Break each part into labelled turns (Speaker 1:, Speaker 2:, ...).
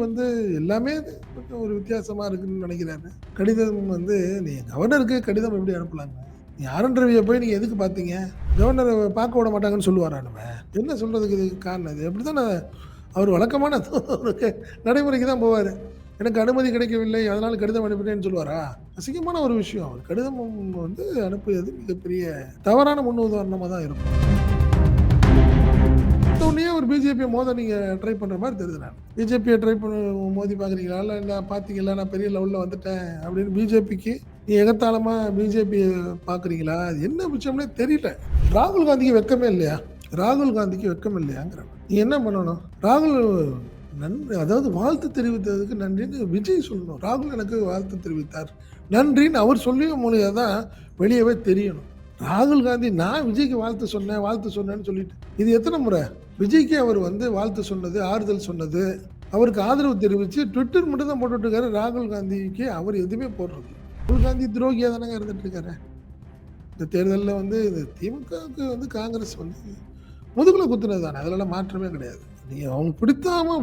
Speaker 1: வந்து எல்லாமே கொஞ்சம் ஒரு வித்தியாசமா இருக்குன்னு நினைக்கிறாரு. கடிதம் வந்து நீங்க கவர்னருக்கு கடிதம் எப்படி அனுப்பலாங்க? நீ ஆர்.என். ரவிய போய் நீங்க எதுக்கு பார்த்தீங்க? கவர்னர பார்க்க விட மாட்டாங்கன்னு சொல்லுவாரா நம்ம? என்ன சொல்றதுக்கு இதுக்கு காரணம் இது? அப்படித்தானே அவர் வழக்கமான ஒரு நடைமுறைக்கு தான் போவாரு. எனக்கு அனுமதி கிடைக்கவில்லை, அதனால கடிதம் அனுப்பினேன்னு சொல்லுவாரா? அசிங்கமான ஒரு விஷயம். அவர் கடிதம் வந்து அனுப்பியது மிகப்பெரிய தவறான முன்னுதாரணமா தான் இருக்கும். உடனே ஒரு பிஜேபியை மோத நீங்க ட்ரை பண்ற மாதிரி தெரியுது. நான் பிஜேபியை ட்ரை பண்ண மோதி பாக்குறீங்களா? இல்ல பாத்தீங்களா நான் பெரிய லெவல்ல வந்துட்டேன் அப்படின்னு பிஜேபிக்கு நீ எகத்தாளமா பிஜேபி பாக்குறீங்களா? அது என்ன விஷயம்னே தெரியல. ராகுல் காந்திக்கு வெக்கமே இல்லையா? ராகுல் காந்திக்கு வெக்கம் இல்லையாங்கிற நீ என்ன பண்ணணும்? ராகுல் நன்றி, அதாவது வாழ்த்து தெரிவித்ததுக்கு நன்றின்னு விஜய் சொல்லணும். ராகுல் எனக்கு வாழ்த்து தெரிவித்தார் நன்றின்னு அவர் சொல்லியும் மூலியம் தான் வெளியவே தெரியணும். ராகுல் காந்தி நான் விஜய்க்கு வாழ்த்து சொன்னேன்னு சொல்லிட்டு இது எத்தனை முறை? விஜய்க்கு அவர் வந்து வாழ்த்து சொன்னது, ஆறுதல் சொன்னது, அவருக்கு ஆதரவு தெரிவித்து ட்விட்டர் மட்டும் தான் போட்டுட்டு இருக்காரு. ராகுல் காந்திக்கு அவர் எதுவுமே போடுறது. ராகுல் காந்தி துரோகியா தானங்க இருந்துட்டு இருக்காரு. இந்த தேர்தலில் வந்து திமுகவுக்கு வந்து காங்கிரஸ் வந்து முதுகுல குத்துனது தானே, அதெல்லாம் மாற்றமே கிடையாது. நீங்க அவங்க பிடித்தாம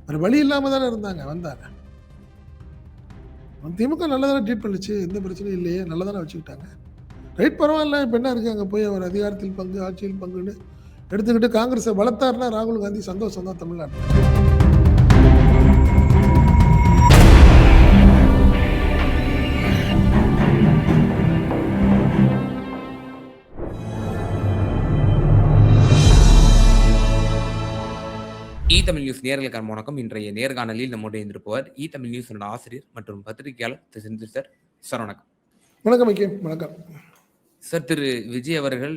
Speaker 1: வேற வழி இல்லாம தானே வந்தாங்க. திமுக நல்லா தானே ட்ரீட் பண்ணிச்சு, எந்த பிரச்சனையும் இல்லையே, நல்லா தானே வச்சுக்கிட்டாங்க. ரைட், பரவாயில்ல. இப்போ என்ன இருக்கு, அங்கே போய் அவர் அதிகாரத்தில் பங்கு, ஆட்சியில் பங்குன்னு எடுத்துக்கிட்டு காங்கிரஸை வளர்த்தாருன்னா ராகுல் காந்தி சந்தோஷம் தான் தமிழ்நாட்டில்.
Speaker 2: தமிழ் நியூஸ் நேயர்களுக்கான வணக்கம். இன்றைய நேர்காணலில் நம்முடைய இருப்பவர் தமிழ் நியூஸ் ஆசிரியர் மற்றும் பத்திரிகையாளர் திரு செந்தில் சார். சார் வணக்கம்.
Speaker 1: வணக்கம். வணக்கம்
Speaker 2: சார். திரு விஜய் அவர்கள்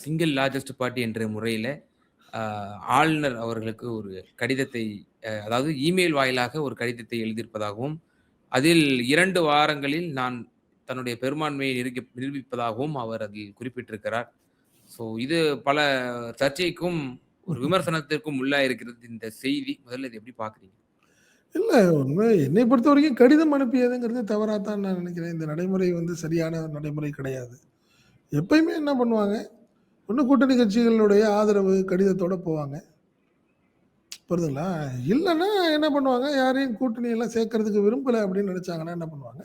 Speaker 2: சிங்கிள் லார்ஜஸ்ட் பார்ட்டி என்ற முறையில் ஆளுநர் அவர்களுக்கு ஒரு கடிதத்தை, அதாவது இமெயில் வாயிலாக ஒரு கடிதத்தை எழுதியிருப்பதாகவும், அதில் 2 வாரங்களில் நான் தன்னுடைய பெரும்பான்மையை நிரூபிப்பதாகவும் அவர் அதில் குறிப்பிட்டிருக்கிறார். ஸோ இது பல சர்ச்சைக்கும் ஒரு விமர்சனத்திற்கும் உள்ளா இருக்கிறது இந்த செய்தி. முதல்ல இது எப்படி பாக்குறீங்க?
Speaker 1: இல்ல, உண்மை என்னை பொறுத்த வரைக்கும் கடிதம் அனுப்பியதுங்கிறது தவறாத்தான் நான் நினைக்கிறேன். இந்த நடைமுறை வந்து சரியான நடைமுறை கிடையாது. எப்பயுமே என்ன பண்ணுவாங்க, ஒன்று கூட்டணி கட்சிகளுடைய ஆதரவு கடிதத்தோட போவாங்க, புரியுதுங்களா? இல்லைன்னா என்ன பண்ணுவாங்க, யாரையும் கூட்டணியெல்லாம் சேர்க்கறதுக்கு விரும்பலை அப்படின்னு நினச்சாங்கன்னா என்ன பண்ணுவாங்க,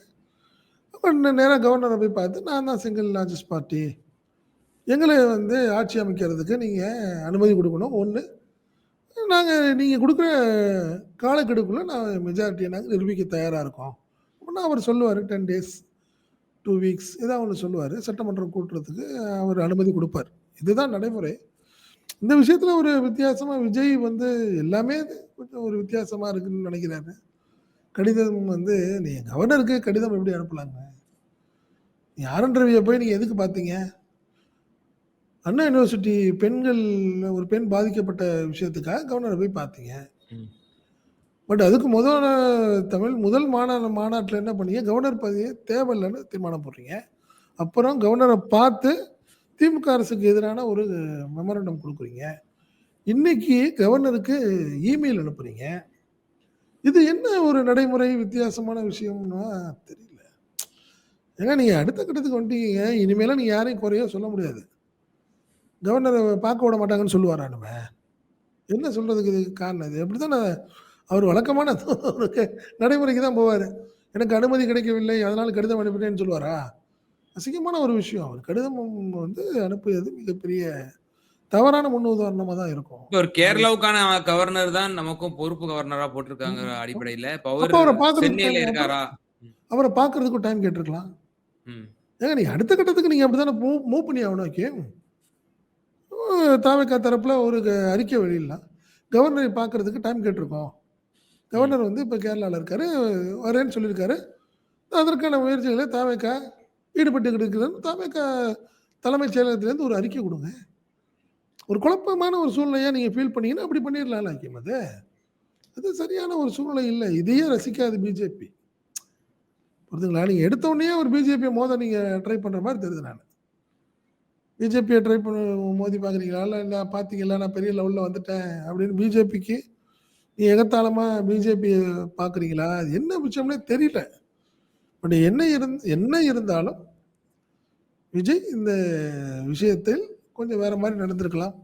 Speaker 1: நேராக கவர்னரை போய் பார்த்து நான் தான் சிங்கிள் லார்ஜஸ்ட் பார்ட்டி, எங்களை வந்து ஆட்சி அமைக்கிறதுக்கு நீங்கள் அனுமதி கொடுக்கணும். ஒன்று, நீங்கள் கொடுக்குற காலக்கெடுக்குள்ளே நான் மெஜாரிட்டியை நாங்கள் நிரூபிக்க தயாராக இருக்கோம் அப்படின்னா அவர் சொல்லுவார். 10 days 2 weeks ஏதாவது ஒன்று சொல்லுவார். சட்டமன்றம் கூட்டுறதுக்கு அவர் அனுமதி கொடுப்பார். இதுதான் நடைமுறை. இந்த விஷயத்தில் ஒரு வித்தியாசமாக விஜய் வந்து எல்லாமே கொஞ்சம் ஒரு வித்தியாசமாக இருக்குன்னு நினைக்கிறாரு. கடிதம் வந்து நீங்கள் கவர்னருக்கு கடிதம் எப்படி அனுப்பலாங்க? நீ ஆர்.என். ரவியை போய் நீங்கள் எதுக்கு பார்த்தீங்க? அண்ணா யூனிவர்சிட்டி பெண்கள் ஒரு பெண் பாதிக்கப்பட்ட விஷயத்துக்காக கவர்னரை போய் பார்த்தீங்க. பட் அதுக்கு முதல் மாநாட்டில் என்ன பண்ணீங்க, கவர்னர் பதவியே தேவையில்லைன்னு தீர்மானம் போடுறீங்க. அப்புறம் கவர்னரை பார்த்து திமுக அரசுக்கு எதிரான ஒரு மெமரண்டம் கொடுக்குறீங்க. இன்னைக்கு கவர்னருக்கு இமெயில் அனுப்புறீங்க. இது என்ன ஒரு நடைமுறை வித்தியாசமான விஷயம்னா தெரியல. ஏன்னா நீங்கள் அடுத்த கட்டத்துக்கு வந்துட்டீங்க. இனிமேலாம் நீங்கள் யாரையும் குறையோ சொல்ல முடியாது. கவர்னரை பார்க்க விட மாட்டாங்கன்னு சொல்லுவாரா நம்ம? என்ன சொல்றதுக்கு இதுக்கு காரணம் இது? அப்படித்தானே அவர் வழக்கமான ஒரு நடைமுறைக்கு தான் போவார். எனக்கு அனுமதி கிடைக்கவில்லை, அதனால கடிதம் அனுப்பினேன்னு சொல்லுவாரா? அசிங்கமான ஒரு விஷயம். அவர் கடிதம் வந்து அனுப்பியது மிகப்பெரிய தவறான முன்னுதாரணமா தான் இருக்கும்.
Speaker 2: ஒரு கேரளாவுக்கான கவர்னர் தான் நமக்கும் பொறுப்பு கவர்னரா போட்டிருக்காங்க அடிப்படையில்.
Speaker 1: அவரை பார்க்கறதுக்கு டைம் கேட்டிருக்கலாம். ஏங்க நீங்க அடுத்த கட்டத்துக்கு நீங்க அப்படித்தானே மூவ் பண்ணி ஆகணும். தாவேகா தரப்புல ஒரு அறிக்கை வெளியிடலாம். கவர்னரை பார்க்கறதுக்கு டைம் கேட்டிருக்கோம். கவர்னர் வந்து இப்போ கேரளாவில் இருக்காரு, வரேன்னு சொல்லியிருக்காரு. அதற்கான முயற்சிகளை தாவேகா ஈடுபட்டு இருக்குதுன்னு தாவேகா தலைமைச் செயலகத்திலேருந்து ஒரு அறிக்கை கொடுங்க. ஒரு குழப்பமான ஒரு சூழ்நிலையாக நீங்கள் ஃபீல் பண்ணீங்கன்னா அப்படி பண்ணிடலாம். அது சரியான ஒரு சூழ்நிலை இல்லை. இதையே ரசிக்காது பிஜேபி, புரியுதுங்களா? நீங்கள் எடுத்த உடனே ஒரு பிஜேபியை மோத நீங்கள் ட்ரை பண்ணுற மாதிரி தெரியுது. நான் பிஜேபியை ட்ரை பண்ண மோதி பார்க்குறீங்களா? இல்லை பார்த்தீங்களா நான் பெரிய லெவலில் வந்துட்டேன் அப்படின்னு பிஜேபிக்கு நீ எகத்தாளமாக பிஜேபியை பார்க்குறீங்களா? அது என்ன விஷயம்னே தெரியல. பட் என்ன இருந்தாலும் விஜய் இந்த விஷயத்தில் கொஞ்சம் வேற மாதிரி நடந்திருக்கலாம்.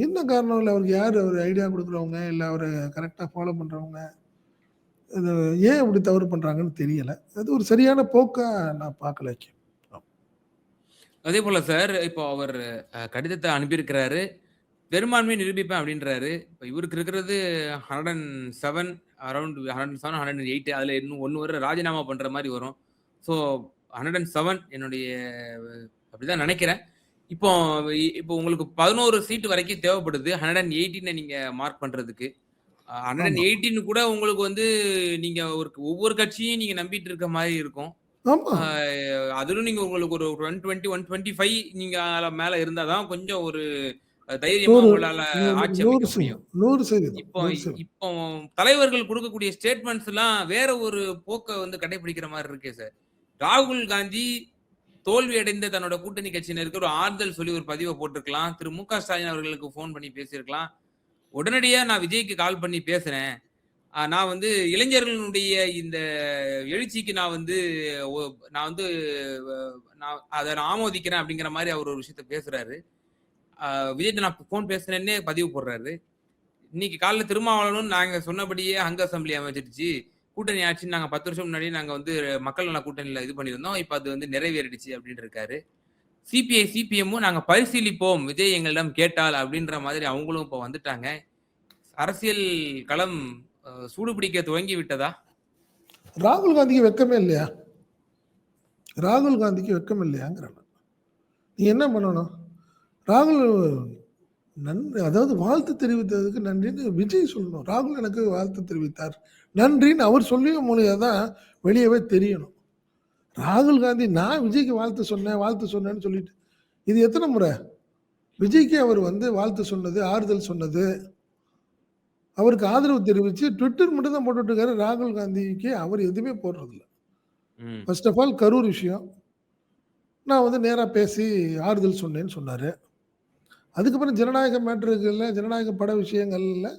Speaker 1: என்ன காரணம்? இல்ல அவருக்கு யாரு அவரு ஐடியா குடுக்குறவங்க, இல்ல அவர கரெக்ட்டா ஃபாலோ பண்றவங்க, இது ஏன் இப்படி தவறு பண்றாங்கன்னு தெரியல. அது ஒரு சரியான போக்கா நான் பார்க்கல.
Speaker 2: அதேபோல சார், இப்போ அவர் கடிதத்த அனுப்பியிருக்கிறாரு. பெரும்பான்மையை நிரூபிப்பேன் அப்படின்றாரு. இப்ப இவருக்கு இருக்கிறது 107 அரவுண்ட் 107, 108 அதுல இன்னும் 1 வர ராஜினாமா பண்ற மாரி வரும். ஸோ 107 என்னுடைய அப்படிதான் நெனைக்கிறேன். இப்போ இப்போ உங்களுக்கு 11 சீட் வரைக்கும் தேவைப்படுது. 118 நீங்க மார்க் பண்றதுக்கு.
Speaker 1: ஆமா.
Speaker 2: 118 கூட உங்களுக்கு வந்து நீங்க ஒவ்வொரு கட்சியும் நீங்க நம்பிட்டு இருக்க மாரி இருக்கும்.
Speaker 1: ஆமா.
Speaker 2: ஆ அதிலும் நீங்க உங்களுக்கு ஒரு 120, 125 நீங்க மேல இருந்தா தான் கொஞ்சம் ஒரு தைரியமா
Speaker 1: 100
Speaker 2: உங்களால ஆட்சி அமைக்க முடியும்.
Speaker 1: 100%
Speaker 2: இப்போ
Speaker 1: 100%
Speaker 2: இப்போ தலைவர்கள் குடுக்கக்கூடிய ஸ்டேட்மெண்ட்ஸ்லாம் வேற ஒரு போக்க வந்து கடைபிடிக்கிற மாரி இருக்கே சார். ராகுல் காந்தி தோல்வி அடைந்த தன்னோட கூட்டணி கட்சியினருக்கு ஒரு ஆறுதல் சொல்லி ஒரு பதிவ போட்டிருக்கலாம். திரு மு.க. ஸ்டாலின் அவர்களுக்கு ஃபோன் பண்ணி பேசியிருக்கலாம். உடனடியா நான் விஜய்க்கு கால் பண்ணி பேசுறேன். நான் வந்து இளைஞர்களுடைய இந்த எழுச்சிக்கு நான் வந்து ஒ நான் வந்து அ நான் ஆமோதிக்கிறேன் அப்படிங்கிற மாரி அவர் ஒரு விஷயத்த பேசுறாரு. அ விஜய்ட்ட நான் ஃபோன் பேசுனேன்னே பதிவு போடுறாரு. இன்னைக்கு காலைல திருமாவளவனும் நாங்க சொன்னபடியே ஹங் அசெம்பிளி அமைஞ்சிடுச்சு. கூட்டணி ஆட்சின்னு நாங்க 10 வருஷம் முன்னாடியே நாங்க வந்து மக்கள் நல கூட்டணியில இது பண்ணியிருந்தோம். இப்ப அது வந்து நிறைவேறிடுச்சு அப்படின்னு இருக்காரு. சிபிஐ, சிபிஎம்மும் நாங்க பரிசீலிப்போம். விஜய் எங்களிடம் கேட்டால் அப்படின்ற மாதிரி அவங்களும் இப்ப வந்துட்டாங்க. அரசியல் களம் சூடு பிடிக்க துவங்கி விட்டதா?
Speaker 1: ராகுல் காந்திக்கு வெட்கமே இல்லையா? ராகுல் காந்திக்கு வெட்கம் இல்லையாங்கிறேன் நான். நீ என்ன பண்ணணும்? ராகுல் அதாவது வாழ்த்து தெரிவித்ததுக்கு நன்றின்னு விஜய் சொல்லணும். ராகுல் எனக்கு வாழ்த்து தெரிவித்தார். நன்றின்னு அவர் சொல்லிய மூலியா தான் வெளியவே தெரியணும். ராகுல் காந்தி நான் விஜய்க்கு வாழ்த்து சொன்னேன்னு சொல்லிட்டு, இது எத்தன முறை? விஜய்க்கு அவர் வந்து வாழ்த்து சொன்னது, ஆறுதல் சொன்னது, அவருக்கு ஆதரவு தெரிவிச்சு ட்விட்டர் மட்டும் தான் போட்டுட்டு இருக்காரு. ராகுல் காந்திக்கு அவர் எதுவுமே போடுறதில்ல.
Speaker 2: ம்.
Speaker 1: ஃபர்ஸ்ட் ஆஃப் ஆல் கரூர் விஷயம். நான் வந்து நேரா பேசி ஆறுதல் சொன்னேன்னு சொன்னாரு. அதுக்கப்புறம் ஜனநாயக மேட்டர்கள்ல, ஜனநாயக பட விஷயங்கள்ல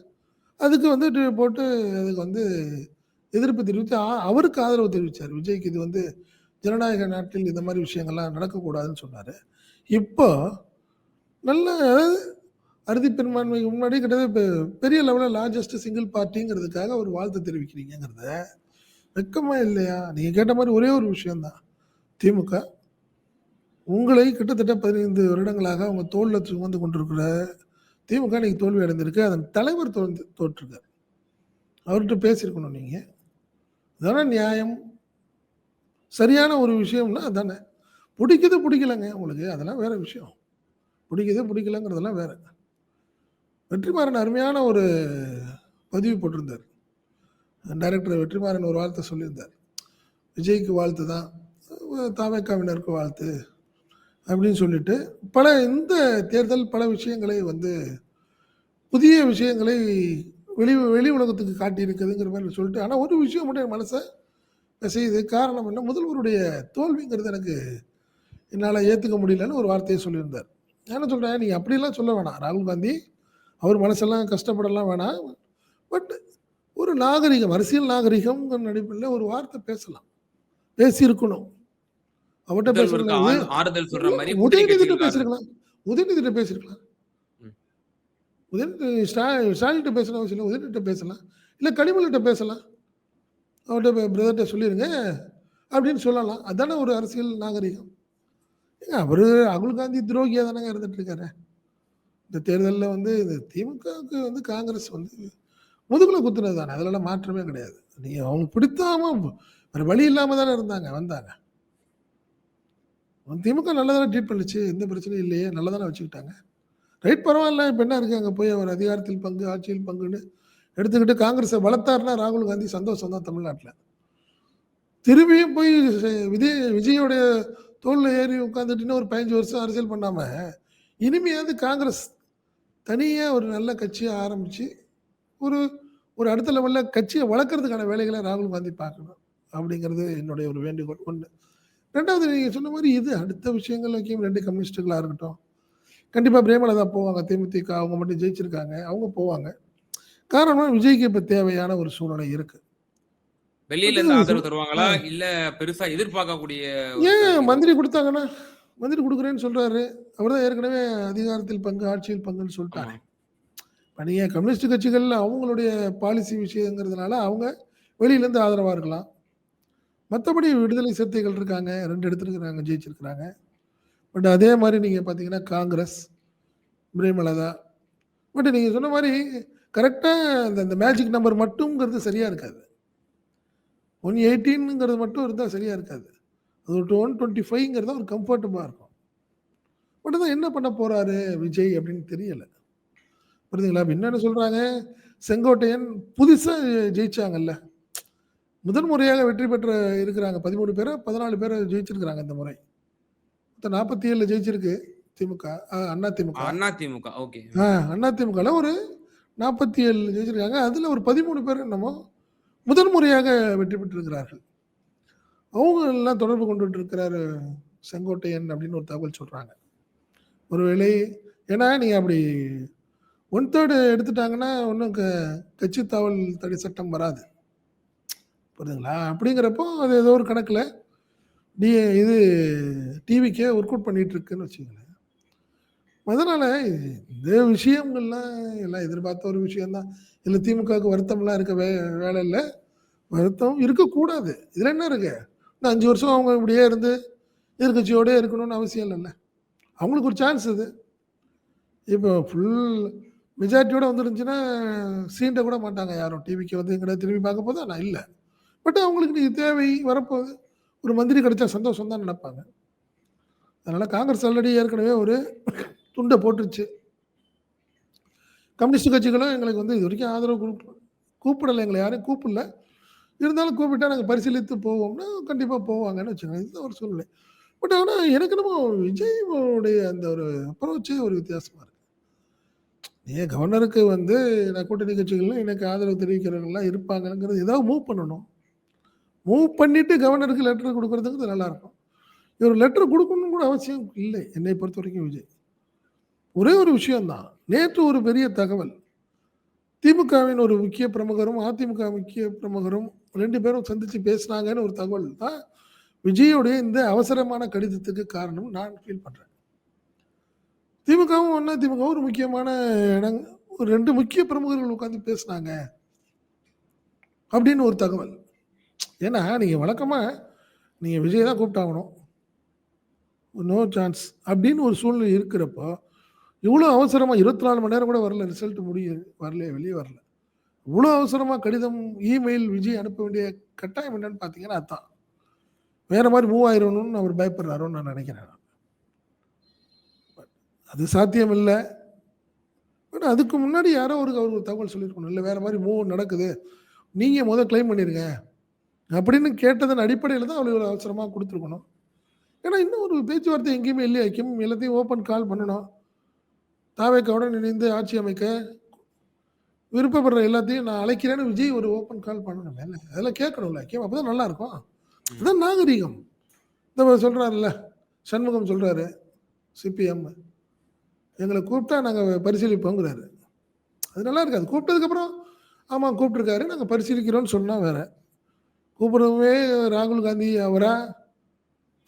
Speaker 1: அதுக்கு வந்து போட்டு அதுக்கு வந்து எதிர்ப்பு தெரிவித்து அவருக்கு ஆதரவு தெரிவிச்சாரு. விஜய்க்கு இது வந்து ஜனநாயக நாட்டில் இந்த மாரி விஷயங்கள்லாம் நடக்கக்கூடாதுன்னு சொன்னாரு. இப்போ நல்ல அதாவது அறுதி பெரும்பான்மைக்கு முன்னாடி கிட்டத்தட்ட பெரிய லெவல்ல லார்ஜஸ்ட் சிங்கிள் பார்ட்டிங்கிறதுக்காக ஒரு வாழ்த்து தெரிவிக்கிறீங்கங்கிறத வெட்கமா இல்லையா? நீங்க கேட்ட மாரி ஒரே ஒரு விஷயம் தான். திமுக உங்களை கிட்டத்தட்ட 15 வருடங்களாக உங்க தோள்ல சுமந்து கொண்டிருக்கிற திமுக இன்னைக்கு தோல்வி அடைந்திருக்கு. அதன் தலைவர் தோற்றுருக்காரு. அவர்ட்ட பேசியிருக்கணும் நீங்க. அதானே நியாயம். சரியான ஒரு விஷயம்னா அதானே. புடிக்குது, புடிக்கலங்க உங்களுக்கு. அதெல்லாம் வேற விஷயம். புடிக்குது, புடிக்கலங்கிறதெல்லாம் வேற. வெற்றிமாறன் அருமையான ஒரு பதிவு போட்டிருந்தார். டைரக்டர் வெற்றிமாறன் ஒரு வார்த்தை சொல்லியிருந்தார். விஜய்க்கு வாழ்த்து தான். தவேகாவினருக்கு வாழ்த்து. அப்படின்னு சொல்லிட்டு, இந்த தேர்தல் பல விஷயங்களை வந்து புதிய விஷயங்களை வெளி வெளி உலகத்துக்கு காட்டியிருக்குதுங்கிற மாரி சொல்லிட்டு, ஆனா ஒரு விஷயம் மட்டும் என் மனச செய்யுது. காரணம் என்ன? முதல்வருடைய தோல்விங்கிறது எனக்கு என்னால ஏத்துக்க முடியலன்னு ஒரு வார்த்தைய சொல்லியிருந்தார். நான் என்ன சொல்றேன், நீங்க அப்படிலாம் சொல்ல வேணாம். ராகுல் காந்தி அவர் மனசெல்லாம் கஷ்டப்படலாம் வேணாம். பட் ஒரு நாகரிகம், அரசியல் நாகரிகம்ங்கிற அடிப்படையில ஒரு வார்த்தை பேசலாம். பேசியிருக்கணும். அவர்ட்ட
Speaker 2: முதல்வருக்கு
Speaker 1: பேசணும்.
Speaker 2: ஆறுதல் சொல்ற மாரி கூட்டணி
Speaker 1: உதயநிதிட்ட
Speaker 2: கட்சிகளுக்கு ஆறுதல்.
Speaker 1: பேசியிருக்கலாம். உதயநிதிட்ட பேசியிருக்கலாம்.
Speaker 2: ம்.
Speaker 1: உதயநிதி ஸ்டாலின்ட்ட பேசணும் அவசியம் இல்ல. உதயநிதிட்ட பேசலாம். இல்ல கனிமொழிட்ட பேசலாம். அவர்ட்ட பிரதர்ட்ட சொல்லிருங்க அப்படின்னு சொல்லலாம். அதானே ஒரு அரசியல் நாகரிகம். ஏங்க அவரு ராகுல் காந்தி துரோகியா தானங்க இருந்துட்டு இருக்காரு. இந்த தேர்தல்ல வந்து இந்த திமுகவுக்கு வந்து காங்கிரஸ் வந்து முதுகுல குத்துனது தானே. அதுலலாம் மாற்றமே கிடையாது. நீங்க அவங்களுக்கு பிடித்தாம வேற வழி இல்லாம தானே வந்தாங்க. திமுக நல்லா தானே ட்ரீட் பண்ணுச்சு. எந்த பிரச்சனையும் இல்லையே. நல்லா தானே வச்சுக்கிட்டாங்க. ரைட் பரவாயில்ல. இப்ப என்ன இருக்கு அங்க போய் அவர் அதிகாரத்தில் பங்கு, ஆட்சியில் பங்குன்னு எடுத்துக்கிட்டு காங்கிரஸ வளர்த்தாருன்னா ராகுல் காந்தி சந்தோஷம் தான் தமிழ்நாட்டுல. திரும்பியும் போய் விஜயோடைய தோள்ல ஏறி உட்காந்துட்டு இன்னும் ஒரு 15 வருஷம் அரசியல் பண்ணாம, இனிமையாவது காங்கிரஸ் தனியா ஒரு நல்ல கட்சியா ஆரம்பிச்சு, ஒரு ஒரு அடுத்த லெவல்ல கட்சிய வளர்க்கறதுக்கான வேலைகள ராகுல் காந்தி பார்க்கணும். அப்படிங்கிறது என்னுடைய ஒரு வேண்டுகோள் 1. 2வது நீங்க சொன்ன மாரி இது அடுத்த விஷயங்கள்லயும் 2 கம்யூனிஸ்ட்டுகளா இருக்கட்டும். கண்டிப்பா பிரேமலதா போவாங்க. தேமுதிக அவங்க மட்டும் ஜெயிச்சிருக்காங்க. அவங்க போவாங்க. காரணம் விஜய்க்கு இப்ப தேவையான ஒரு சூழ்நிலை இருக்கு.
Speaker 2: வெளியில
Speaker 1: அது
Speaker 2: இருந்து
Speaker 1: சு
Speaker 2: ஆதரவு
Speaker 1: ஆ
Speaker 2: தருவாங்களா? இல்ல பெருசா எதிர்பார்க்கக்கூடிய
Speaker 1: ஏன்
Speaker 2: இது.
Speaker 1: மந்திரி குடுத்தாங்கன்னா? மந்திரி குடுக்குறேன்னு சொல்றாரு. அவர் தான் ஏற்கனவே அதிகாரத்தில் பங்கு, ஆட்சியில் பங்குன்னு
Speaker 2: ஆமா.
Speaker 1: சொல்ட்டாரே. இப்ப நீங்க கம்யூனிஸ்ட் கட்சிகள் அவங்களுடைய பாலிசி விஷயங்கிறதுனால அவங்க வெளியிலேருந்து ஆதரவா இருக்கலாம். மத்தபடி விடுதலை சிறுத்தைகள் இருக்காங்க. 2 எடுத்திருக்கிறாங்க, ஜெயிச்சிருக்கிறாங்க. பட் அதே மாரி நீங்க பார்த்தீங்கன்னா, காங்கிரஸ், பிரேமலதா பட் நீங்க சொன்ன மாரி கரெக்ட்டா அந்த அந்த மேஜிக் நம்பர் மட்டும்ங்கிறது சரியா இருக்காது. 118ங்கிறது மட்டும் இருந்தா சரியா இருக்காது. அது ஒரு 125ங்கிறது ஒரு கம்ஃபர்டபுளா இருக்கும். பட் அதான் என்ன பண்ண போறாரு விஜய் அப்படின்னு தெரியல. புரியுதுங்களா? இப்ப இன்னொன்னு சொல்றாங்க, செங்கோட்டையன் புதுசா ஜெயிச்சாங்கல்ல. முதல் முறையாக வெற்றி பெற்ற இருக்கிறாங்க. 13 பேரோ, 14 பேரோ ஜெயிச்சிருக்கிறாங்க இந்த முறை. மொத்தம் 47ல ஜெயிச்சிருக்கு திமுக. அதிமுக.
Speaker 2: அதிமுக. ஓகே.
Speaker 1: ஆ அதிமுகல ஒரு 47 ஜெயிச்சிருக்காங்க. அதுல ஒரு 13 பேர் என்னமோ முதல் முறையாக வெற்றி பெற்றிருக்கிறார்கள். அவங்க எல்லாம் தொடர்பு கொண்டுட்டு இருக்கிறாரு செங்கோட்டையன் அப்படின்னு ஒரு தகவல் சொல்றாங்க. ஒருவேளை ஏன்னா நீங்க அப்படி 1/3 எடுத்துட்டாங்கன்னா ஒண்ணும் கட்சி தாவல் தடை சட்டம் வராது. புரியுதுங்களா? அப்படிங்கிறப்போ அது ஏதோ ஒரு கணக்குல டி இது டிவிக்கே ஒர்க் அவுட் பண்ணிட்டு இருக்குன்னு வச்சுக்கங்களேன். அதனால இந்த விஷயங்கள்லாம் எல்லாம் எதிர்பார்த்த ஒரு விஷயம் தான். இதுல திமுகவுக்கு வருத்தம்லாம் இருக்க வேலை இல்ல. வருத்தம் இருக்கக்கூடாது. இதுல என்ன இருக்கு? இன்னும் 5 வருஷம் அவங்க இப்படியே இருந்து எதிர்க்கட்சியோடயே இருக்கணும்னு அவசியம் இல்லல்ல. அவங்களுக்கு ஒரு சான்ஸ் இது. இப்போ ஃபுல் மெஜாரிட்டியோட வந்துருந்துச்சுன்னா, சீண்ட கூட மாட்டாங்க யாரும். டிவிக்கு வந்து எங்கடா திரும்பி பார்க்க போதா? நான் இல்ல. பட் அவங்களுக்கு இது தேவை, வரப்போகுது. ஒரு மந்திரி கிடைச்சா சந்தோஷம் தான் நெனைப்பாங்க. அதனால காங்கிரஸ் ஆல்ரெடி ஏற்கனவே ஒரு துண்ட போட்டுருச்சு. கம்யூனிஸ்ட் கட்சிகளும் எங்களுக்கு வந்து இதுவரைக்கும் ஆதரவு கூப்பிடல. எங்கள யாரையும் கூப்பிடல. இருந்தாலும் கூப்பிட்டா நாங்க பரிசீலித்து போவோம்னா, கண்டிப்பா போவாங்கன்னு வச்சுக்கோங்க. இதுதான் ஒரு சூழ்நிலை. பட் ஆனா எனக்கு என்னமோ விஜய் உடைய அந்த ஒரு அப்ரோச்சே ஒரு வித்தியாசமா இருக்கு. ஏன் கவர்னருக்கு வந்து நான் கூட்டணி கட்சிகள்ல எனக்கு ஆதரவு தெரிவிக்கிறவங்கலாம் இருப்பாங்கங்கிறது ஏதாவது மூவ் பண்ணணும். மூவ் பண்ணிட்டு கவர்னருக்கு லெட்டர் குடுக்குறதுங்கிறது நல்லாருக்கும். இவர் லெட்டர் குடுக்கணும்னு கூட அவசியம் இல்லை. என்னை பொறுத்தவரைக்கும் விஜய். ஒரே ஒரு விஷயம் தான். நேற்று ஒரு பெரிய தகவல். திமுகவின் ஒரு முக்கிய பிரமுகரும், அதிமுக முக்கிய பிரமுகரும் 2 பேரும் சந்திச்சு பேசினாங்கன்னு ஒரு தகவல் தான் விஜயுடைய இந்த அவசரமான கடிதத்துக்கு காரணம் நான் ஃபீல் பண்றேன். திமுகவும், அதிமுகவும் ஒரு முக்கியமான ஒரு 2 முக்கிய பிரமுகர்கள் உட்கார்ந்து பேசினாங்க. அப்படின்னு ஒரு தகவல். ஏன்னா, நீங்க வழக்கமா நீங்க விஜய தான் கூப்பிட்டாகணும். நோ சான்ஸ் அப்படின்னு ஒரு சூழ்நிலை இருக்கிறப்போ, இவ்வளோ அவசரமா 24 மணி நேரம் கூட வரல ரிசல்ட் வரல வெளிய வரல. இவ்வளோ அவசரமா கடிதம், இமெயில் விஜய் அனுப்ப வேண்டிய கட்டாயம் என்னன்னு பார்த்தீங்கன்னா அதான். வேற மாரி மூவ் ஆயிரணும்னு அவர் பயப்படுறாரோன்னு நான் நினைக்கிறேன். அது சாத்தியம் இல்ல. பட் அதுக்கு முன்னாடி யாரோ அவருக்கு ஒரு தகவல் சொல்லியிருக்கணும். இல்ல வேற மாரி மூவ் நடக்குது. நீங்க கிளைம் பண்ணிருங்க. அப்படின்னு கேட்டதன் அடிப்படையில தான் அவரு அவசரமா குடுத்துருக்கணும். ஏன்னா இன்னும் ஒரு பேச்சுவார்த்தை எங்கேயுமே இல்லையே. எல்லாத்தையும் ஓப்பன் கால் பண்ணணும். தாவேக்காவுடன் இணைந்து ஆட்சி அமைக்க விருப்பப்படுற எல்லாத்தையும் நான் அழைக்கிறேன்னு விஜய் ஒரு ஓப்பன் கால் பண்ணணுமேல. அதெல்லாம் கேட்கணும்ல. அப்பதான் நல்லா இருக்கும்.
Speaker 2: ம்.
Speaker 1: அதான் நாகரீகம். இந்த சொல்றாருல்ல, சண்முகம் சொல்றாரு, சிபிஎம். எங்கள கூப்பிட்டா நாங்க பரிசீலிப்போங்கிறாரு. அது நல்லா இருக்காது. கூப்பிட்டதுக்கப்புறம், ஆமா கூப்பிட்டுருக்காரு. நாங்க பரிசீலிக்கிறோம்னு சொன்னா வேற. கூப்பிடவே ராகுல் காந்தி அவரா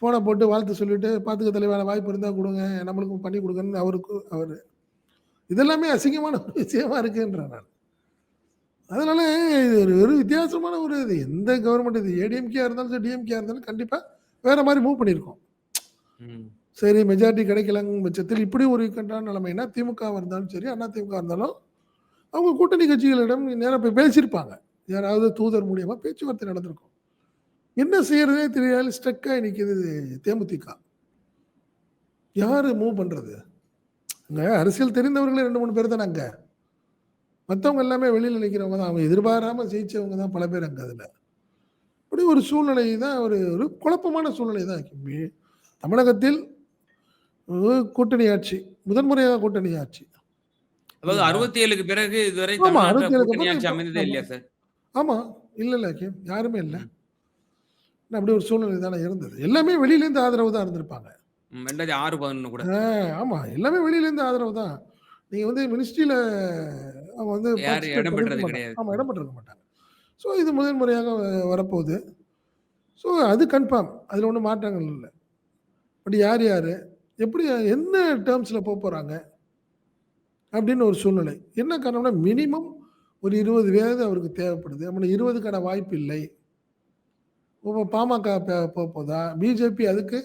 Speaker 1: ஃபோன போட்டு வாழ்த்து சொல்லிட்டு, "பார்த்துக்க தலைவா வாய்ப்பு இருந்தா குடுங்க. நம்மளுக்கும் பண்ணி குடுங்கன்னு" அவரு. இதெல்லாமே அசிங்கமான ஒரு விஷயமா இருக்குன்றேன் நான். அதனால இது ஒரு வித்தியாசமான ஒரு இது. எந்த கவர்மெண்ட் இது ஏடிஎம்கேயா இருந்தாலும் சரி, டிஎம்கேயா இருந்தாலும் கண்டிப்பா வேற மாரி மூவ் பண்ணியிருக்கும்.
Speaker 2: ம்.
Speaker 1: சரி மெஜாரிட்டி கிடைக்கலங்கும் பட்சத்தில் இப்படி ஒரு இக்கட்டான நிலைமைன்னா, திமுகவா இருந்தாலும் சரி, அதிமுக இருந்தாலும் அவங்க கூட்டணி கட்சிகளிடம் நேரா போய் பேசியிருப்பாங்க. யாராவது தூதர் மூலியமா பேச்சுவார்த்தை நடந்திருக்கும். என்ன செய்யறதுன்னே தெரியாத ஸ்ட்ரக் ஆயி நிக்குது தேமுதிக. யாரு மூவ் பண்றது? அங்க அரசியல் தெரிந்தவர்களே 2, 3 பேர் தானே அங்க. மத்தவங்க எல்லாமே வெளியில நிக்கிறவங்க தான். அவங்க எதிர்பாராம ஜெயிச்சவங்க தான் பல பேர் அங்க அதுல. இப்படி ஒரு சூழ்நிலை தான் ஒரு ஒரு குழப்பமான சூழ்நிலை தான். தமிழகத்தில் கூட்டணி ஆட்சி. முதன்முறையாக கூட்டணி ஆட்சி.
Speaker 2: அதாவது
Speaker 1: இல்லைங்களா?
Speaker 2: 67க்கு பிறகு இதுவரை
Speaker 1: ஆமா.
Speaker 2: தமிழ்நாட்டுல
Speaker 1: 67க்கு
Speaker 2: கூட்டணி
Speaker 1: அப்புறம்
Speaker 2: ஆட்சி
Speaker 1: இப்போ
Speaker 2: அமைந்ததே
Speaker 1: ஆமா.
Speaker 2: இல்லையா சார்?
Speaker 1: ஆமா. இல்லல்ல யாருமே இல்ல.
Speaker 2: ம்.
Speaker 1: அப்படி ஒரு சூழ்நிலை தானே இருந்தது. எல்லாமே வெளியிலேருந்து ஆதரவு தான் இருந்திருப்பாங்க.
Speaker 2: ம். 2006, 11 கூட.
Speaker 1: ஆமா. எல்லாமே வெளியிலேருந்து ஆதரவு தான். நீங்க வந்து மினிஸ்ட்ரியில அவங்க வந்து
Speaker 2: யாரும்
Speaker 1: பார்ட்டிசிபேட்
Speaker 2: இடம்
Speaker 1: பண்ணியிருக்க
Speaker 2: பெற்றது
Speaker 1: மாட்டாங்க.
Speaker 2: கிடையாது.
Speaker 1: ஆமா.
Speaker 2: ம்.
Speaker 1: இடம் பெற்றிருக்க மாட்டாங்க. ஸோ இது முதல் முறையாக வரப்போகுது. ஸோ அது கன்ஃபார்ம். அதில ஒண்ணும் மாற்றங்கள் இல்ல. பட் யார் யாரு? எப்படி என்ன டெர்ம்ஸ்ல போறாங்க? அப்படின்னு ஒரு சூழ்நிலை. என்ன காரணம்னா, மினிமம் ஒரு 20 பேராவது அவருக்கு தேவைப்படுது. அப்ப 20க்கான வாய்ப்பு இல்லை. பாமக போதா? பிஜேபி அதுக்கு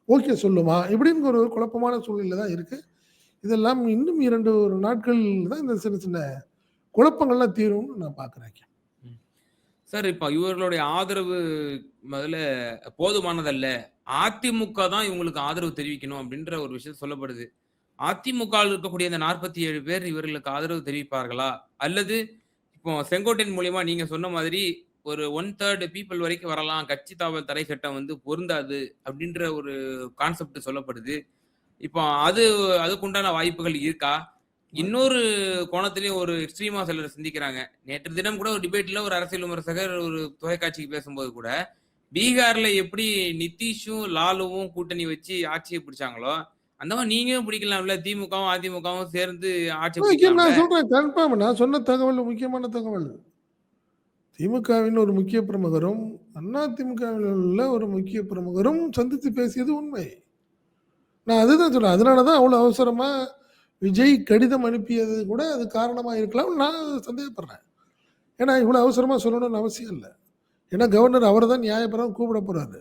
Speaker 1: ஓகே சொல்லுமா? இப்படின்னு ஒரு குழப்பமான சூழ்நிலை தான் இருக்கு. இதெல்லாம் இன்னும் 2 ஒரு நாட்கள் தான் இந்த சின்ன சின்ன குழப்பங்கள்லாம் தீரும்னு நான் பார்க்குறேன்.
Speaker 2: ம். சார் இப்ப இவர்களுடைய ஆதரவு முதல்ல போதுமானதல்ல. அதிமுக தான் இவங்களுக்கு ஆதரவு தெரிவிக்கணும் அப்படின்ற ஒரு விஷயம் சொல்லப்படுது. அதிமுகவில் இருக்கக்கூடிய அந்த 47 பேர் இவர்களுக்கு ஆதரவு தெரிவிப்பார்களா? அல்லது இப்போ செங்கோட்டையன் மூலியமா நீங்க சொன்ன மாதிரி ஒரு 1/3 பீப்பிள் வரைக்கும் வரலாம். கட்சி தாவல் தடை சட்டம் வந்து பொருந்தாது அப்படின்ற ஒரு கான்செப்ட் சொல்லப்படுது. இப்போ அதுக்குண்டான வாய்ப்புகள் இருக்கா? இன்னொரு கோணத்திலயும் ஒரு எக்ஸ்ட்ரீமா சிலர் சிந்திக்கிறாங்க. நேற்று தினம் கூட ஒரு டிபேட்ல ஒரு அரசியல் விமர்சகர் ஒரு தொலைக்காட்சிக்கு பேசும்போது கூட, பீகார்ல எப்படி நிதிஷும், லாலுவும் கூட்டணி வச்சு ஆட்சிய பிடிச்சாங்களோ, அந்த மாரி நீங்களும் பிடிக்கலாம்ல. திமுகவும், அதிமுகவும் சேர்ந்து ஆட்சிய பிடிக்கலாம்ல.
Speaker 1: நான் சொல்றேன் கன்ஃபார்ம். நான் சொன்ன தகவல் முக்கியமான தகவல். திமுகவின் ஒரு முக்கிய பிரமுகரும், அதிமுகவில் உள்ள ஒரு முக்கிய பிரமுகரும் சந்தித்து பேசியது உண்மை. நான் அதுதான் சொல்றேன். அதனால தான் அவ்வளோ அவசரமா விஜய் கடிதம் அனுப்பியது கூட அது காரணமா இருக்கலாம்னு நான் சந்தேகப்படுறேன். ஏன்னா இவ்வளோ அவசரமா சொல்லணும்னு அவசியம் இல்ல. ஏன்னா கவர்னர் அவர தான் நியாயப்பிரகாரம் கூப்பிட போறாரு.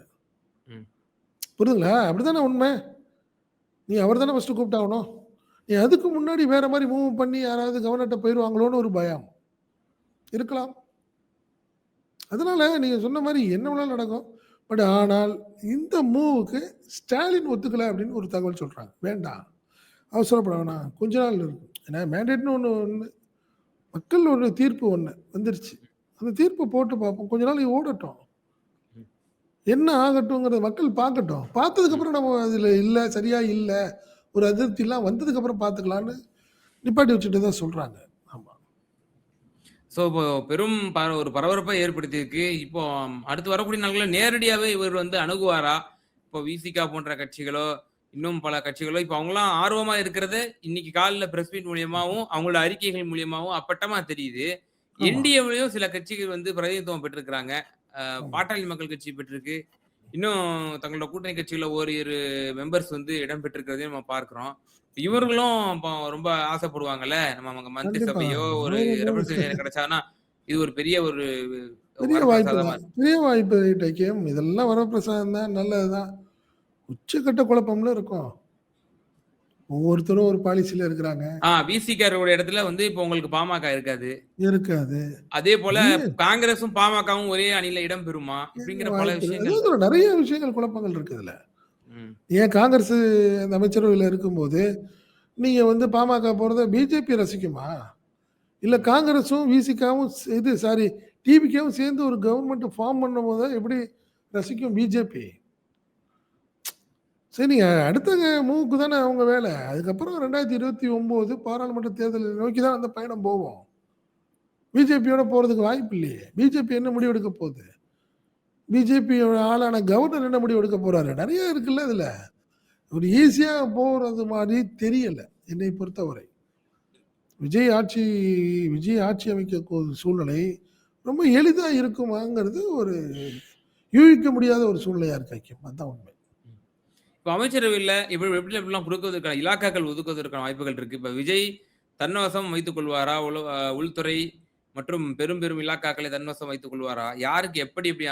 Speaker 2: ம்.
Speaker 1: புரியுதுங்களா? அப்படிதானே உண்மை. நீ அவர தானே ஃபர்ஸ்ட்டு கூப்பிட்டாகணும். நீ அதுக்கு முன்னாடி வேற மாரி மூவ் பண்ணி யாராவது கவர்னர்ட்ட போயிருவாங்களோன்னு ஒரு பயம். இருக்கலாம். அதனால நீங்க சொன்ன மாரி என்ன வேணாலும் நடக்கும். பட் ஆனால் இந்த மூவுக்கு ஸ்டாலின் ஒத்துக்கல அப்படின்னு ஒரு தகவல் சொல்றாங்க. வேண்டாம். அவசரப்பட வேணாம். கொஞ்ச நாள் இருக்கும். ஏன்னா மேண்டேட்ன்னு ஒண்ணு மக்கள் ஒரு தீர்ப்பு ஒண்ணு வந்துருச்சு. அந்த தீர்ப்ப போட்டு பார்ப்போம். கொஞ்ச நாள் ஓடட்டும்.
Speaker 2: ம்.
Speaker 1: என்ன ஆகட்டும்ங்கிறத மக்கள் பார்க்கட்டும்.
Speaker 2: ம்.
Speaker 1: பார்த்ததுக்கப்புறம் நம்ம அதில இல்ல, சரியா இல்ல, ஒரு அதிருப்திலாம் வந்ததுக்கப்புறம் பார்த்துக்கலான்னு நிப்பாட்டி வச்சுட்டு தான் சொல்றாங்க. ஆமா.
Speaker 2: இப்போ பெரும் ஒரு பரபரப்பை ஏற்படுத்தியிருக்கு. இப்போ அடுத்து வரக்கூடிய நாட்கள்ல நேரடியாவே இவர் வந்து அணுகுவாரா? இப்போ விசிக போன்ற கட்சிகளோ, இன்னும் பல கட்சிகளோ, இப்ப அவங்கலாம் ஆர்வமா இருக்கிறது இன்னைக்கு காலைல பிரஸ் மீட் மூலியமாவும், அவங்களோட அறிக்கைகள் மூலியமாவும் அப்பட்டமா தெரியுது.
Speaker 1: ஆமா.
Speaker 2: என்டிஏவிலயும் சில கட்சிகள் வந்து பிரதிநிதித்துவம் பெற்றிருக்கிறாங்க.
Speaker 1: ஆமா.
Speaker 2: பாட்டாளி மக்கள் கட்சி பெற்றிருக்கு. இன்னும் தங்களோட கூட்டணி கட்சிகள்ல ஓரிரு மெம்பர்ஸ் வந்து இடம் பெற்றிருக்கிறதையும் நம்ம பார்க்கிறோம். இவர்களும் இப்போ ரொம்ப ஆசைப்படுவாங்கல்ல. நம்ம மந்திரி
Speaker 1: கண்டிப்பா.
Speaker 2: சபையோ, ஒரு ரெப்ரசன்டேஷன் கிடைச்சான்னா, இது ஒரு பெரிய ஒரு
Speaker 1: பெரிய வாய்ப்பு
Speaker 2: வரப்பிரசாதமா
Speaker 1: தான்.
Speaker 2: இருக்கும்.
Speaker 1: பெரிய வாய்ப்பு டேகேஎம். இதெல்லாம் வரப்பிரசாதம் தான். நல்லது தான். உச்சக்கட்ட குழப்பம்ல இருக்கும். ஒவ்வொருத்தரும் ஒரு பாலிசில இருக்கிறாங்க.
Speaker 2: விசிகாரோட இடத்துல வந்து இப்போ உங்களுக்கு பாமக இருக்காது.
Speaker 1: இருக்காது.
Speaker 2: அதேபோல
Speaker 1: ஏன்
Speaker 2: காங்கிரஸும், பாமகவும் ஒரே அணியில இடம் பெறுமா? இப்படிங்கிற பல
Speaker 1: வாய்ப்பு
Speaker 2: விஷயங்கள்.
Speaker 1: அதாவது நெறைய விஷயங்கள் குழப்பங்கள் இருக்கு இதுல.
Speaker 2: ம்.
Speaker 1: ஏன் காங்கிரஸ் அந்த அமைச்சரவையில இருக்கும்போது, நீங்க வந்து பாமக போறத பிஜேபி ரசிக்குமா? இல்ல
Speaker 2: ம்.
Speaker 1: காங்கிரஸும், விசிகாவும் இது சாரி டிவிகேவும் சேர்ந்து ஒரு கவர்ன்மெண்ட் ஃபார்ம் பண்ணும்போது எப்படி ரசிக்கும் பிஜேபி? சரி அடுத்த மூவுக்கு தானே அவங்க வேல. அதுக்கப்புறம் 2029 பாராளுமன்ற தேர்தலை நோக்கி தான் அந்த பயணம் போவும். பிஜேபியோட போறதுக்கு வாய்ப்பு இல்லையே. பிஜேபி என்ன முடிவு எடுக்க போகுது? பிஜேபியோட ஆளான கவர்னர் என்ன முடிவு எடுக்க போறாரு? நெறைய இருக்குல்ல இதுல. ஒரு ஈஸியா போறது மாரி தெரியல, என்னை பொறுத்தவரை. விஜய் ஆட்சி விஜய் ஆட்சி அமைக்க சூழ்நிலை ரொம்ப எளிதா இருக்குமாங்கிறது ஒரு யூகிக்க முடியாத ஒரு சூழ்நிலையா இருக்கு ஐக்கியம். அதான் உண்மை.
Speaker 2: இப்ப அமைச்சரவையில எப்படிலாம் குடுக்குவதற்கான இலாக்காக்கள் ஒதுக்குவதற்கான வாய்ப்புகள் இருக்கு. இப்ப விஜய் தன்வசம் வைத்துக் கொள்வாரா? உள்துறை மற்றும் பெரும் பெரும் இலாக்காக்களை தன்வசம் வைத்துக் கொள்வாரா? யாருக்கு எப்படி எப்படி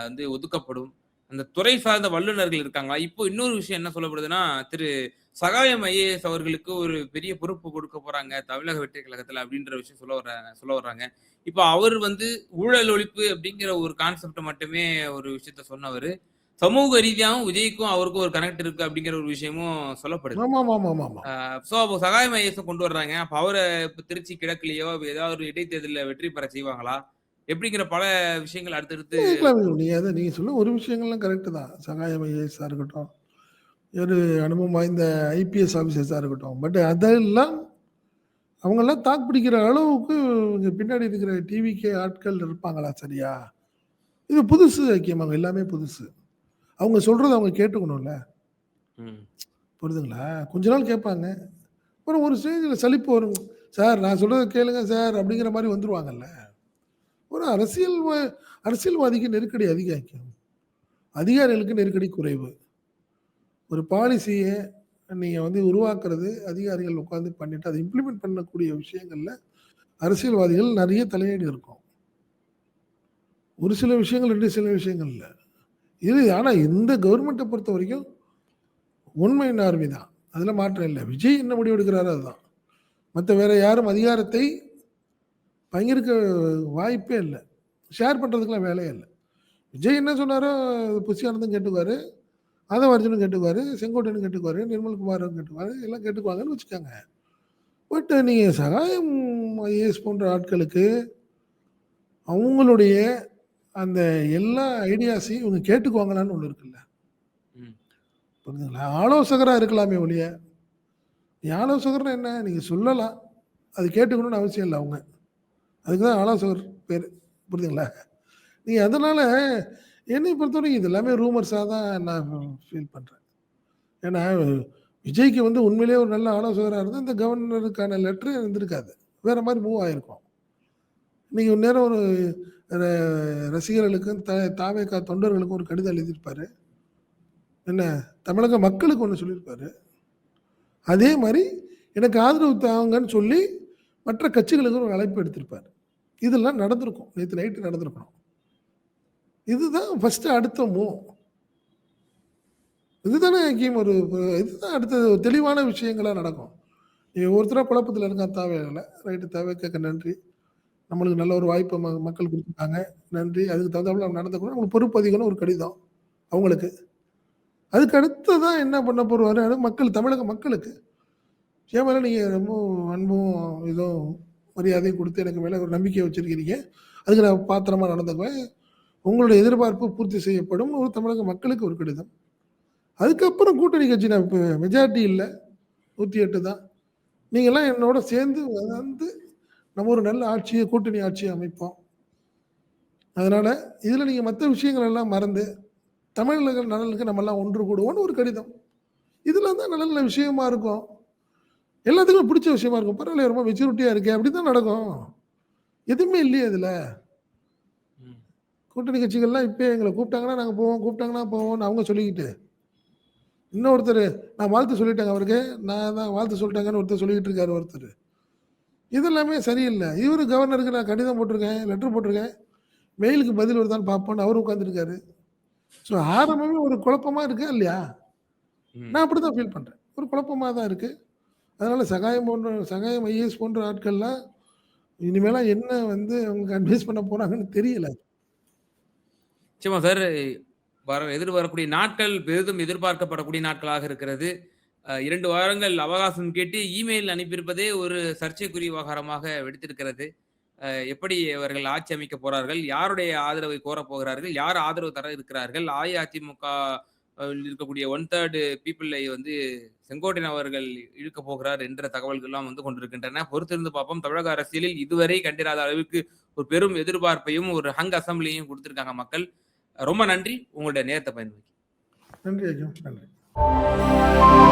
Speaker 2: வந்து ஒதுக்கப்படும்? அந்த துறை சார்ந்த வல்லுனர்கள் இருக்காங்களா? இப்போ இன்னொரு விஷயம் என்ன சொல்லப்படுதுன்னா, திரு சகாயம் ஐஏஎஸ் அவர்களுக்கு ஒரு பெரிய பொறுப்பு கொடுக்க போறாங்க, தமிழக வெற்றி கழகத்துல அப்படின்ற விஷயம் சொல்ல வர்றாங்க. இப்ப அவர் வந்து ஊழல் ஒழிப்பு அப்படிங்கிற ஒரு கான்செப்ட் மட்டுமே ஒரு விஷயத்த சொன்னவரு. சமூக ரீதியாவும் விஜய்க்கும் அவருக்கும் ஒரு கனெக்ட் இருக்கு அப்படிங்கிற ஒரு விஷயமும் சொல்லப்படுது.
Speaker 1: ஆமாமாமாமாமா.
Speaker 2: அப்போ சகாயம் ஐஏஎஸ கொண்டு வர்றாங்க. அப்ப அவர இப்ப திருச்சி கிழக்குலயோ ஏதாவது ஒரு இடைத்தேர்தல்ல வெற்றி பெற செய்வாங்களா? எப்படிங்கிற பல விஷயங்கள் அடுத்தடுத்து.
Speaker 1: நீங்க சொன்ன ஒரு விஷயங்கள்லாம் கரெக்ட் தான். சகாயம் ஐஏஎஸ்ஸா இருக்கட்டும், ஒரு அனுபவம் வாய்ந்த ஐபிஎஸ் ஆஃபீசர்ஸா இருக்கட்டும். பட் அதெல்லாம் அவங்கலாம் தாக்கு பிடிக்கிற அளவுக்கு இங்க பின்னாடி இருக்கிற டிவிகே ஆட்கள் இருப்பாங்களா சரியா? இது புதுசு ஐக்கியமாங்க. எல்லாமே புதுசு. அவங்க சொல்றத அவங்க கேட்டுக்கணும்ல.
Speaker 2: ம்.
Speaker 1: புரியுதுங்களா? கொஞ்ச நாள் கேட்பாங்க. அப்புறம் ஒரு ஸ்டேஜ்ல சலிப்பு வரும். சார் நான் சொல்றத கேளுங்க சார் அப்படிங்கிற மாரி வந்துருவாங்கல்ல. ஒரு அரசியல்வாதிக்கு நெருக்கடி அதிகம் ஐக்கியம். அதிகாரிகளுக்கு நெருக்கடி குறைவு. ஒரு பாலிசிய நீங்க வந்து உருவாக்குறது, அதிகாரிகள் உட்கார்ந்து பண்ணிட்டு, அத இம்ப்ளிமெண்ட் பண்ணக்கூடிய விஷயங்கள்ல அரசியல்வாதிகள் நெறைய தலையீடு இருக்கும். ஒரு சில விஷயங்கள் 2 சில விஷயங்கள் இல்ல. ஆனா இந்த கவர்மெண்ட்ட பொறுத்தவரைக்கும் ஒன் மேன் ஆர்மி தான். அதுல மாற்றம் இல்ல. விஜய் என்ன முடிவு எடுக்கிறாரோ அதுதான். மத்த வேற யாரும் அதிகாரத்தை பங்கிருக்க வாய்ப்பே இல்ல. ஷேர் பண்றதுக்குலாம் வேலையே இல்ல. விஜய் என்ன சொன்னாரோ புஷி ஆனந்தும் கேட்டுக்குவாரு. ஆதவர்ஜுனும் கேட்டுக்குவாரு. செங்கோட்டையனும் கேட்டுக்குவாரு. நிர்மல்குமாரும் கேட்டுக்குவாரு. எல்லாம் கேட்டுக்குவாங்கன்னு வச்சுக்கோங்க. பட் நீங்க சகாயம் ஐஏஎஸ் போன்ற ஆட்களுக்கு அவங்களுடைய அந்த எல்லா ஐடியாஸையும் இவங்க கேட்டுக்குவாங்களான்னு ஒண்ணு இருக்குல்ல.
Speaker 2: ம்.
Speaker 1: புரியுதுங்களா? ஆலோசகரா இருக்கலாமே ஒழிய, நீ ஆலோசகர்னா என்ன? நீங்க சொல்லலாம். அது கேட்டுக்கணும்னு அவசியம் இல்ல அவங்க. அதுக்கு தான் ஆலோசகர் பேரு. புரியுதுங்களா? நீங்க அதனால என்னைய பொறுத்தவரைக்கும் இது எல்லாமே ரூமர்ஸா தான் நான் ஃபீல் பண்றேன். ஏன்னா விஜய்க்கு வந்து உண்மையிலேயே ஒரு நல்ல ஆலோசகரா இருந்தா, இந்த கவர்னருக்கான லெட்டரே இருந்திருக்காது. வேற மாரி மூவ் ஆயிருக்கும். இன்னைக்கு ஒரு நேரம் ஒரு ர ரசிகர்களுக்கும், தாவேகா தொண்டர்களுக்கும் ஒரு கடிதம் எழுதியிருப்பாரு. என்ன தமிழக மக்களுக்கு ஒண்ணு சொல்லியிருப்பாரு. அதே மாரி எனக்கு ஆதரவு தாங்கன்னு சொல்லி மற்ற கட்சிகளுக்கு ஒரு அழைப்பு எடுத்திருப்பாரு. இதெல்லாம் நடந்திருக்கும். நேத்து நைட்டு நடந்திருக்கணும். இதுதான் ஃபர்ஸ்ட் அடுத்த மூவ். இதுதானே கீம் ஒரு இதுதான் அடுத்தது ஒரு தெளிவான விஷயங்களா நடக்கும். ஒவ்வொருத்தரா குழப்பத்துல இருக்கான் தேவையில்ல. ரைட்டு தேவைக்க நன்றி. நம்மளுக்கு நல்ல ஒரு வாய்ப்ப மக்கள் குடுத்துருக்காங்க. நன்றி. அதுக்கு தகுந்தாப்புல நம்ம நடந்துக்கணும். நம்மளுக்கு பொறுப்பதிகம்னு ஒரு கடிதம் அவங்களுக்கு. அதுக்கு அடுத்ததா என்ன பண்ண போறாரு மக்கள் தமிழக மக்களுக்கு. என் மேல நீங்க ரொம்ப அன்பும், இதுவும் மரியாதையும் குடுத்து எனக்கு மேல ஒரு நம்பிக்கை வச்சிருக்கிறீங்க. அதுக்கு நான் பாத்திரமா நடந்துக்குவேன். உங்களுடைய எதிர்பார்ப்பு பூர்த்தி செய்யப்படும் ஒரு தமிழக மக்களுக்கு ஒரு கடிதம். அதுக்கப்புறம் கூட்டணி கட்சி நான் இப்ப மெஜாரிட்டி இல்ல. 108 தான். நீங்கலாம் என்னோட சேர்ந்து வந்து நம்ம ஒரு நல்ல ஆட்சிய கூட்டணி ஆட்சிய அமைப்போம். அதனால இதுல நீங்க மத்த விஷயங்கள் எல்லாம் மறந்து, தமிழக நலனுக்கு நம்மலாம் ஒன்று கூடுவோம்னு ஒரு கடிதம். இதெல்லாம் தான் நல்ல நல்ல விஷயமா இருக்கும். எல்லாத்துக்கும் பிடிச்ச விஷயமா இருக்கும். பரவாயில்லையே ரொம்ப மெச்சூரிட்டியா இருக்கே! அப்படித்தான் நடக்கும். எதுவுமே இல்லையே இதுல.
Speaker 2: ம்.
Speaker 1: கூட்டணி கட்சிகள்லாம் இப்பயே எங்கள கூப்பிட்டாங்கன்னா நாங்க போவோம், கூப்பிட்டாங்கன்னா போவோம்ன்னு அவங்க சொல்லிக்கிட்டு, இன்னொருத்தரு நான் வாழ்த்து சொல்லிட்டேங்க அவருக்கு. நான் தான் வாழ்த்து சொல்லிட்டேங்கன்னு ஒருத்தர் சொல்லிக்கிட்டு இருக்காரு ஒருத்தரு. இது எல்லாமே சரியில்ல. இவரு கவர்னருக்கு நான் கடிதம் போட்டிருக்கேன், லெட்டர் போட்டிருக்கேன். மெயிலுக்கு பதில் வருதான்னு பார்ப்போம்ன்னு அவரு உட்கார்ந்திருக்காரு. ஸோ ஆரம்பமே ஒரு குழப்பமா இருக்கா இல்லையா?
Speaker 2: ம்.
Speaker 1: நான் அப்படிதான் ஃபீல் பண்றேன். ஒரு குழப்பமா தான் இருக்கு. அதனால சகாயம் ஐஏஎஸ் போன்ற ஆட்கள்லாம் இனிமேலாம் என்ன வந்து அவங்க அட்வைஸ் பண்ண போறாங்கன்னு தெரியல.
Speaker 2: நிச்சயமா சார். எதிர்வரக்கூடிய நாட்கள் பெரிதும் எதிர்பார்க்கப்படக்கூடிய நாட்களாக இருக்கிறது. 2 வாரங்கள் அவகாசம் கேட்டு இமெயில் அனுப்பியிருப்பதே ஒரு சர்ச்சைக்குரிய விவகாரமாக வெடித்திருக்கிறது. எப்படி அவர்கள் ஆட்சி அமைக்கப் போறார்கள்? யாருடைய ஆதரவை கோரப் போகிறார்கள்? யார் ஆதரவு தர இருக்கிறார்கள்? அஇஅதிமுக இருக்கக்கூடிய 1/3 பீப்பிளை வந்து செங்கோட்டையன் அவர்கள் இழுக்கப் போகிறார் என்ற தகவல்கள்லாம் வந்து கொண்டிருக்கின்றன. பொறுத்திருந்து பார்ப்போம். தமிழக அரசியலில் இதுவரை கண்டிராத அளவுக்கு ஒரு பெரும் எதிர்பார்ப்பையும், ஒரு ஹங் அசெம்பிளியையும் குடுத்திருக்காங்க மக்கள். ரொம்ப நன்றி. உங்களுடைய நேரத்த பயன்படுத்தி.
Speaker 1: நன்றி ஐயா. நன்றி.